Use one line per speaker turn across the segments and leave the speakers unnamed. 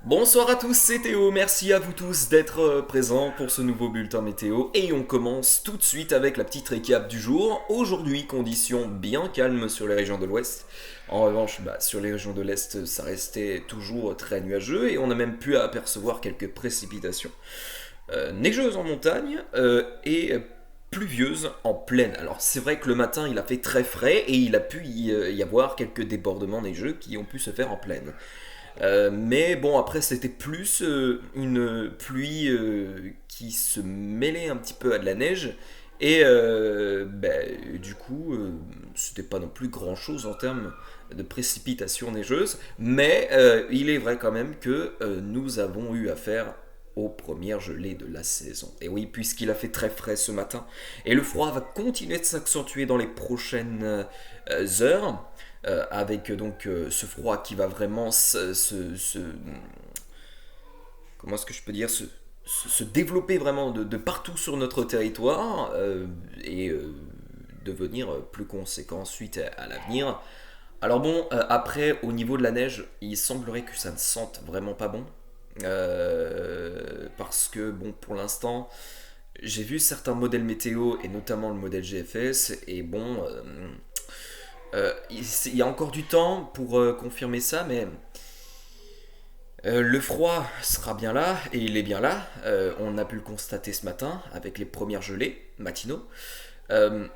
Bonsoir à tous, c'est Théo, merci à vous tous d'être présents pour ce nouveau bulletin météo et on commence tout de suite avec la petite récap du jour. Aujourd'hui, conditions bien calmes sur les régions de l'ouest. En revanche, sur les régions de l'est, ça restait toujours très nuageux et on a même pu apercevoir quelques précipitations neigeuses en montagne et pluvieuses en plaine. Alors c'est vrai que le matin il a fait très frais et il a pu y avoir quelques débordements neigeux qui ont pu se faire en plaine. Mais bon, après, c'était plus une pluie qui se mêlait un petit peu à de la neige. Et du coup, c'était pas non plus grand chose en termes de précipitations neigeuses. Mais il est vrai quand même que nous avons eu affaire aux premières gelées de la saison. Et oui, puisqu'il a fait très frais ce matin. Et le froid va continuer de s'accentuer dans les prochaines heures avec ce froid qui va vraiment comment est-ce que je peux dire se développer vraiment de partout sur notre territoire et devenir plus conséquent ensuite à l'avenir. Alors bon, après au niveau de la neige, il semblerait que ça ne sente vraiment pas bon. Parce que bon, pour l'instant, j'ai vu certains modèles météo et notamment le modèle GFS et bon, il y a encore du temps pour confirmer ça, mais le froid sera bien là, et il est bien là. On a pu le constater ce matin avec les premières gelées matinaux. Euh,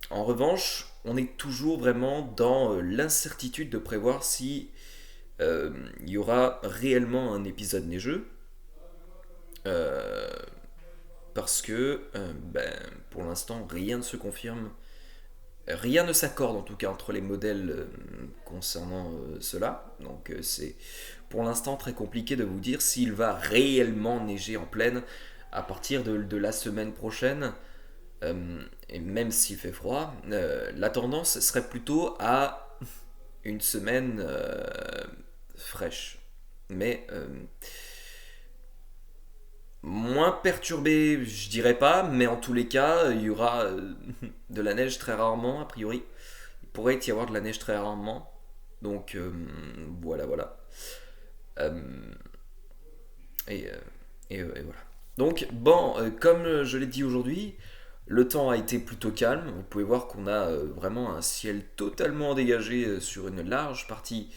En revanche, on est toujours vraiment dans l'incertitude de prévoir si il y aura réellement un épisode neigeux. Euh, Parce que pour l'instant, rien ne se confirme. Rien ne s'accorde en tout cas entre les modèles concernant cela. Donc c'est pour l'instant très compliqué de vous dire s'il va réellement neiger en pleine à partir de la semaine prochaine. Et même s'il fait froid, la tendance serait plutôt à une semaine fraîche. Mais moins perturbé, je dirais pas, mais en tous les cas, il y aura de la neige très rarement, a priori. Il pourrait y avoir de la neige très rarement. Donc voilà, voilà. Euh, et, euh, et voilà. Donc bon, comme je l'ai dit aujourd'hui, le temps a été plutôt calme. Vous pouvez voir qu'on a vraiment un ciel totalement dégagé sur une large partie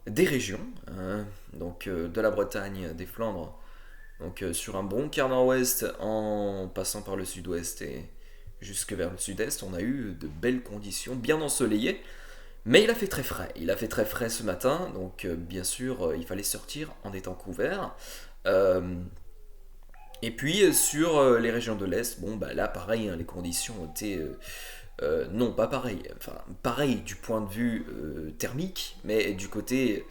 des régions, hein. Donc de la Bretagne, des Flandres, donc sur un bon quart nord-ouest en passant par le sud-ouest et jusque vers le sud-est, on a eu de belles conditions, bien ensoleillées. Mais il a fait très frais. Il a fait très frais ce matin, donc bien sûr, il fallait sortir en étant couvert. Euh, et puis sur les régions de l'Est, bon bah là pareil, hein, les conditions étaient non pas pareil, enfin pareil du point de vue thermique, mais du côté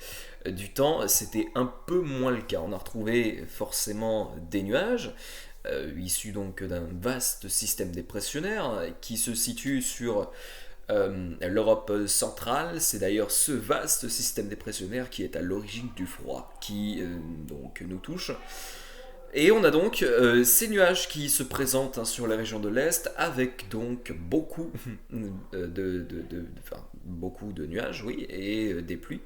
du temps, c'était un peu moins le cas. On a retrouvé forcément des nuages, issus donc d'un vaste système dépressionnaire qui se situe sur l'Europe centrale. C'est d'ailleurs ce vaste système dépressionnaire qui est à l'origine du froid qui donc nous touche. Et on a donc ces nuages qui se présentent hein, sur la région de l'Est avec donc beaucoup beaucoup de nuages, oui, et des pluies.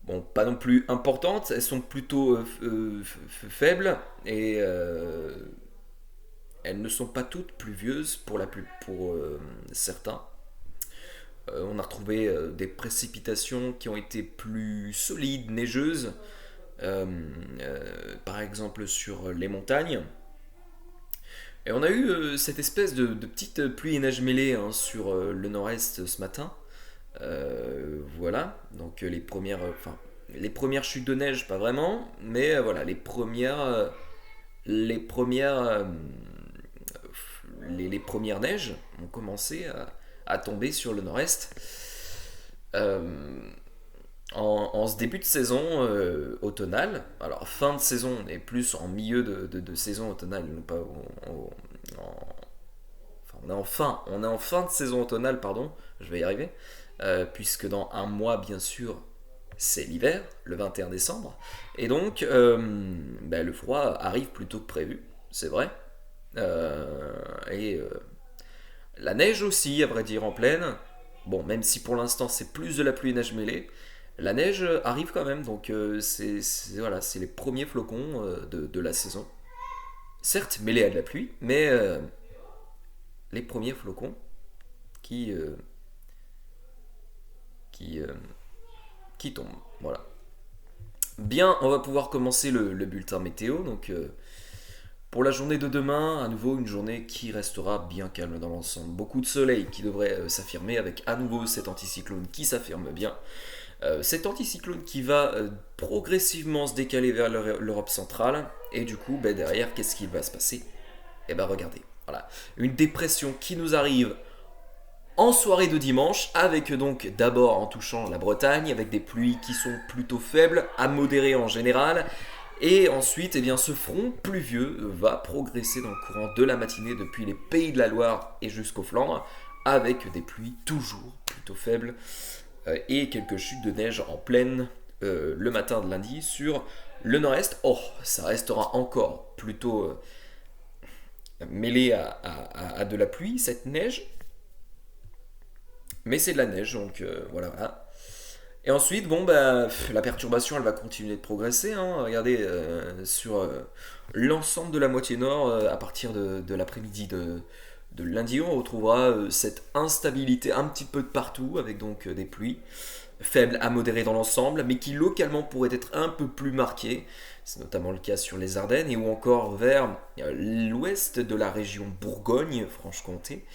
Bon, pas non plus importantes, elles sont plutôt faibles et elles ne sont pas toutes pluvieuses pour certains. On a retrouvé des précipitations qui ont été plus solides, neigeuses, par exemple sur les montagnes. Et on a eu cette espèce de petite pluie et neige mêlée hein, sur le nord-est ce matin. Voilà, donc les premières chutes de neige, pas vraiment, mais voilà, les premières, les premières neiges ont commencé à tomber sur le nord-est. Euh, en ce début de saison automnale, alors fin de saison, on est plus en milieu de saison automnale, non pas enfin, on est en fin de saison automnale, pardon, je vais y arriver, puisque dans un mois, bien sûr, c'est l'hiver, le 21 décembre, et donc le froid arrive plus tôt que prévu, c'est vrai, et la neige aussi, à vrai dire, en pleine, bon, même si pour l'instant c'est plus de la pluie et neige mêlée, la neige arrive quand même. Donc voilà, c'est les premiers flocons de la saison. Certes, mêlés à de la pluie, mais les premiers flocons qui, euh, qui, euh, qui tombent. Voilà. Bien, on va pouvoir commencer le bulletin météo. Donc, pour la journée de demain, à nouveau une journée qui restera bien calme dans l'ensemble. Beaucoup de soleil qui devrait s'affirmer avec à nouveau cet anticyclone qui s'affirme bien. Cet anticyclone qui va progressivement se décaler vers l'Europe centrale. Et du coup, ben, derrière, qu'est-ce qui va se passer? Eh ben regardez, voilà. Une dépression qui nous arrive en soirée de dimanche, avec donc d'abord en touchant la Bretagne, avec des pluies qui sont plutôt faibles, à modérées en général, et ensuite, eh bien, ce front pluvieux va progresser dans le courant de la matinée depuis les Pays de la Loire et jusqu'aux Flandres, avec des pluies toujours plutôt faibles et quelques chutes de neige en pleine le matin de lundi sur le nord-est. Oh, ça restera encore plutôt mêlé à de la pluie, cette neige, mais c'est de la neige, donc voilà, voilà. Et ensuite, bon, bah, la perturbation, elle va continuer de progresser, hein. Regardez, sur l'ensemble de la moitié nord, à partir de l'après-midi de lundi, on retrouvera cette instabilité un petit peu de partout, avec donc des pluies faibles à modérées dans l'ensemble, mais qui localement pourraient être un peu plus marquées. C'est notamment le cas sur les Ardennes et ou encore vers l'ouest de la région Bourgogne-Franche-Comté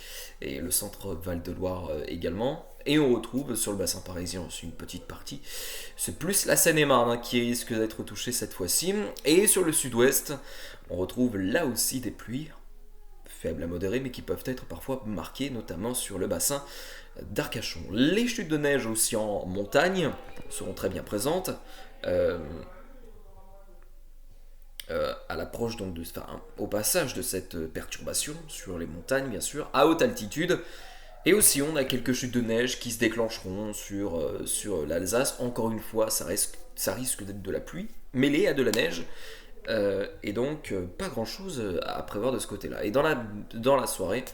et le centre Val-de-Loire également. Et on retrouve sur le bassin parisien aussi une petite partie. C'est plus la Seine-et-Marne qui risque d'être touchée cette fois-ci. Et sur le sud-ouest, on retrouve là aussi des pluies faibles à modérées, mais qui peuvent être parfois marquées, notamment sur le bassin d'Arcachon. Les chutes de neige aussi en montagne seront très bien présentes. À l'approche donc au passage de cette perturbation sur les montagnes bien sûr, à haute altitude. Et aussi on a quelques chutes de neige qui se déclencheront sur l'Alsace. Encore une fois, ça risque d'être de la pluie mêlée à de la neige. Et donc pas grand chose à prévoir de ce côté-là. Et dans la soirée,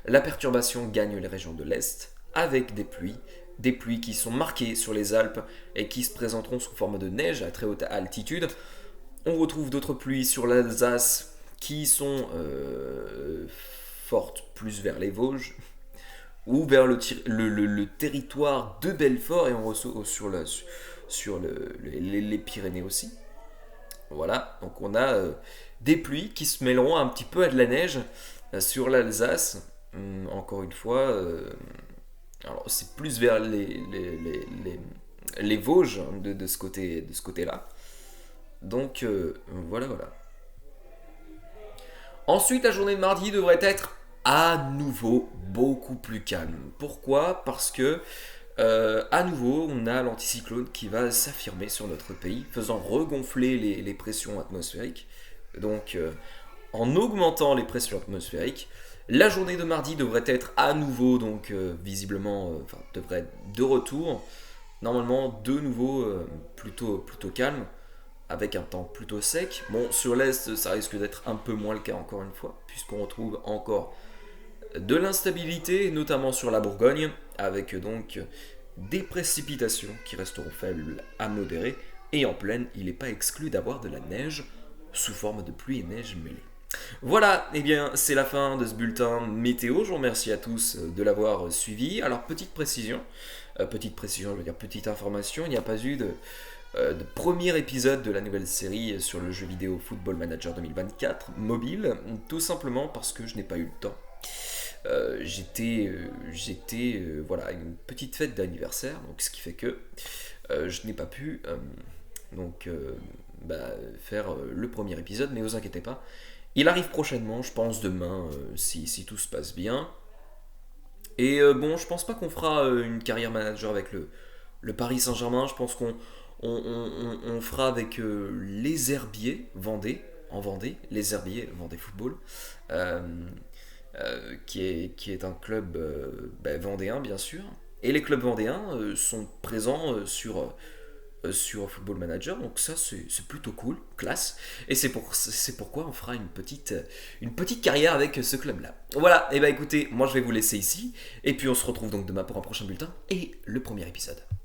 la perturbation gagne les régions de l'Est avec des pluies qui sont marquées sur les Alpes et qui se présenteront sous forme de neige à très haute altitude. On retrouve d'autres pluies sur l'Alsace qui sont fortes plus vers les Vosges ou vers le territoire de Belfort et on retrouve sur les Pyrénées aussi. Voilà, donc on a des pluies qui se mêleront un petit peu à de la neige sur l'Alsace. Encore une fois, alors c'est plus vers les Vosges hein, de ce côté-là. Donc voilà, voilà. Ensuite, la journée de mardi devrait être à nouveau beaucoup plus calme. Pourquoi? Parce que à nouveau, on a l'anticyclone qui va s'affirmer sur notre pays, faisant regonfler les pressions atmosphériques. Donc, en augmentant les pressions atmosphériques, la journée de mardi devrait être à nouveau, donc visiblement, devrait être de retour. Normalement, de nouveau, plutôt calme, avec un temps plutôt sec. Bon, sur l'est, ça risque d'être un peu moins le cas encore une fois, puisqu'on retrouve encore de l'instabilité, notamment sur la Bourgogne, avec donc des précipitations qui resteront faibles à modérées, et en plaine, il n'est pas exclu d'avoir de la neige sous forme de pluie et neige mêlée. Voilà, et bien c'est la fin de ce bulletin météo. Je vous remercie à tous de l'avoir suivi. Alors petite précision, je veux dire petite information, il n'y a pas eu de premier épisode de la nouvelle série sur le jeu vidéo Football Manager 2024 mobile, tout simplement parce que je n'ai pas eu le temps. J'étais voilà, à une petite fête d'anniversaire, donc ce qui fait que je n'ai pas pu faire le premier épisode, mais vous inquiétez pas, il arrive prochainement, je pense demain, si tout se passe bien. Et bon, je pense pas qu'on fera une carrière manager avec le Paris Saint-Germain, je pense qu'on fera avec les Herbiers en Vendée, les Herbiers Vendée Football. Qui est un club vendéen bien sûr. Et les clubs vendéens sont présents sur Football Manager, donc ça c'est plutôt cool, classe. Et c'est pourquoi on fera une petite carrière avec ce club-là. Voilà, et bah écoutez, moi je vais vous laisser ici, et puis on se retrouve donc demain pour un prochain bulletin et le premier épisode.